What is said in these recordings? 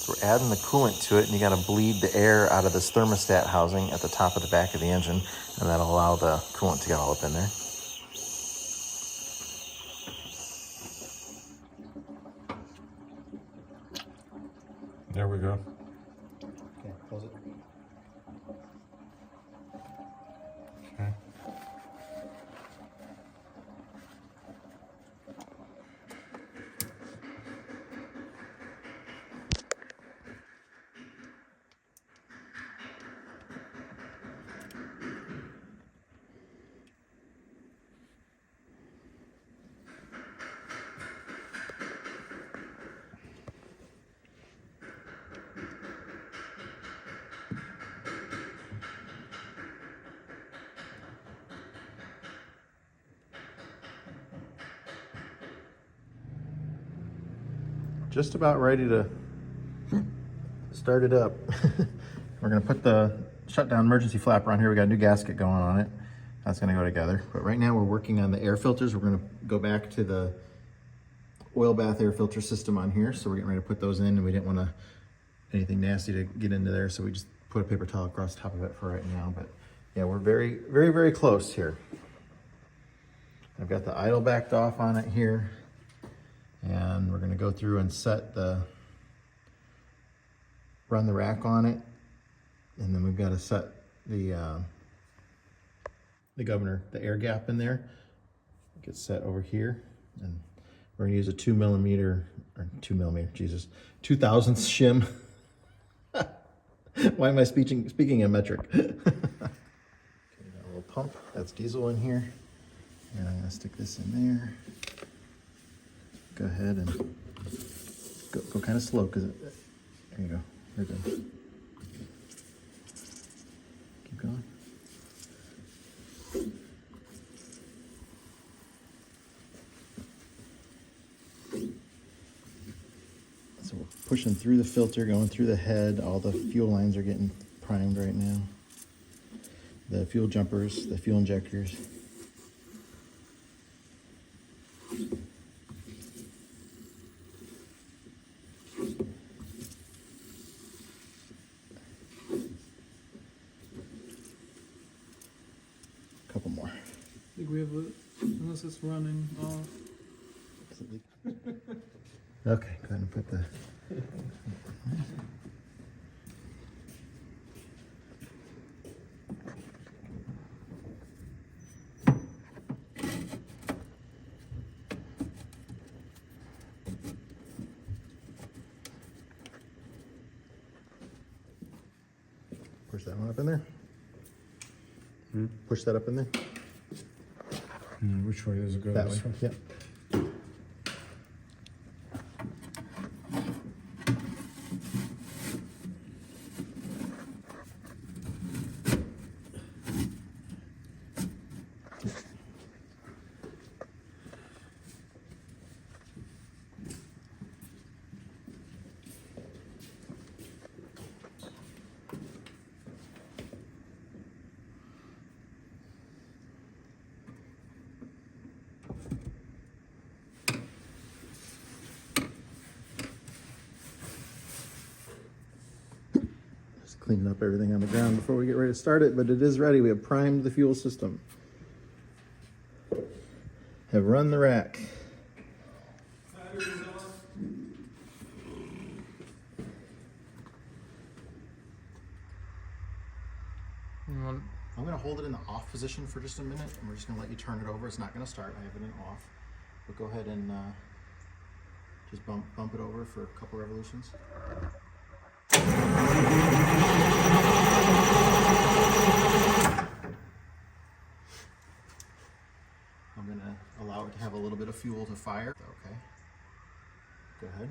So we're adding the coolant to it, and you got to bleed the air out of this thermostat housing at the top of the back of the engine, and that'll allow the coolant to get all up in there. There we go. Okay, close it. Okay. Just about ready to start it up. We're gonna put the shutdown emergency flapper on here. We got a new gasket going on it. That's gonna go together. But right now we're working on the air filters. We're gonna go back to the oil bath air filter system on here. So we're getting ready to put those in, and we didn't want anything nasty to get into there. So we just put a paper towel across the top of it for right now. But yeah, we're very, very, very close here. I've got the idle backed off on it here. And we're gonna go through and run the rack on it. And then we've got to set the governor, the air gap in there. It gets set over here. And we're gonna use a 2mm, 2000th shim. Why am I speaking in metric? Okay, got a little pump, that's diesel in here. And I'm gonna stick this in there. Go ahead and go kind of slow, because there you go, we're good. Keep going. So we're pushing through the filter, going through the head. All the fuel lines are getting primed right now. The fuel jumpers, the fuel injectors. Couple more. I think we have unless it's running off. Okay, go ahead and put the... Push that one up in there. Push that up in there. Which way does it go? That This way. way? Yep. Cleaning up everything on the ground before we get ready to start it, but it is ready. We have primed the fuel system. Have run the rack. I'm going to hold it in the off position for just a minute, and we're just going to let you turn it over. It's not going to start. I have it in off. But go ahead and just bump it over for a couple revolutions. I'm going to allow it to have a little bit of fuel to fire. Okay. Go ahead.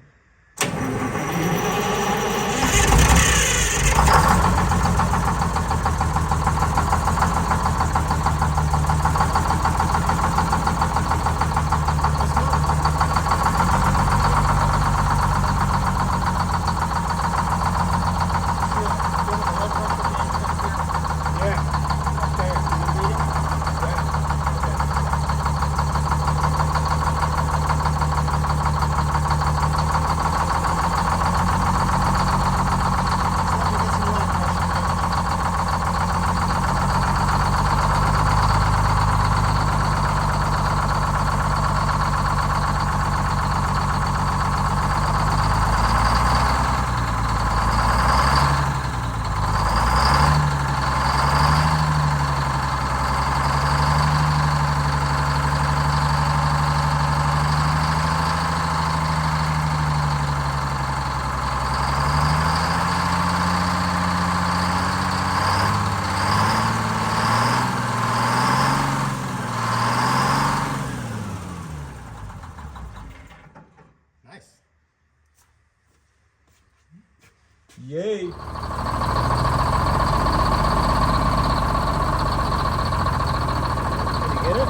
Yay! Can you get it?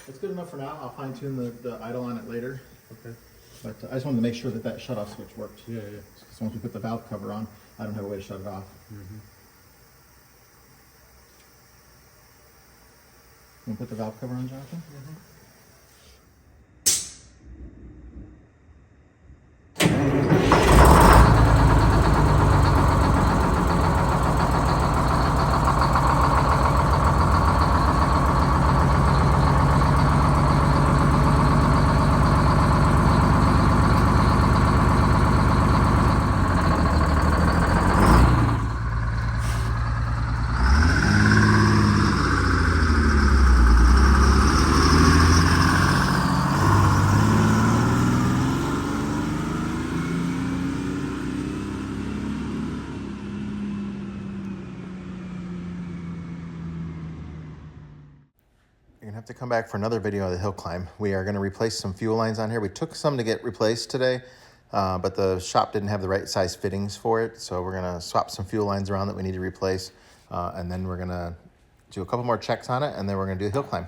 It's good enough for now. I'll fine tune the idle on it later. Okay. But I just wanted to make sure that that shut-off switch worked. Yeah. Because once we put the valve cover on, I don't have a way to shut it off. Mm-hmm. You want to put the valve cover on, Jonathan? You're gonna have to come back for another video of the hill climb. We are gonna replace some fuel lines on here. We took some to get replaced today, but the shop didn't have the right size fittings for it. So we're gonna swap some fuel lines around that we need to replace. And then we're gonna do a couple more checks on it, and then we're gonna do a hill climb.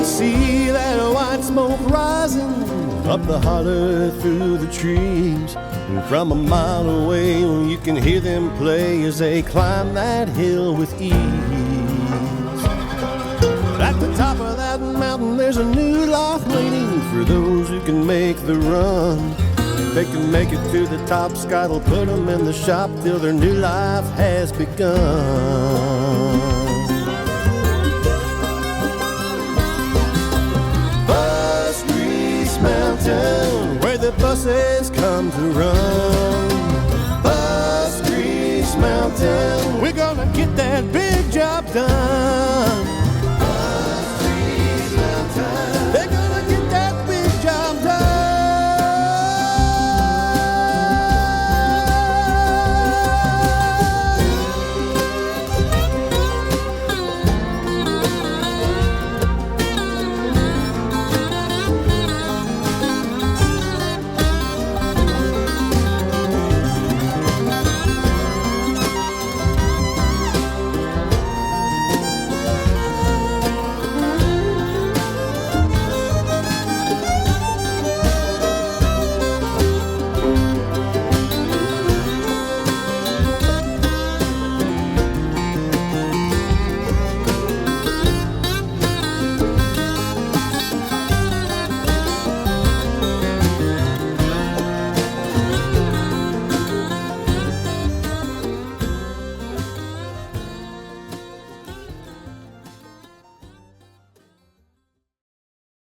See that white smoke rising up the holler through the trees, and from a mile away you can hear them play as they climb that hill with ease. But at the top of that mountain there's a new life waiting for those who can make the run. If they can make it to the top, Scott will put them in the shop till their new life has begun. Mountain, where the buses come to run. Bus Grease Mountain, we're gonna get that big job done.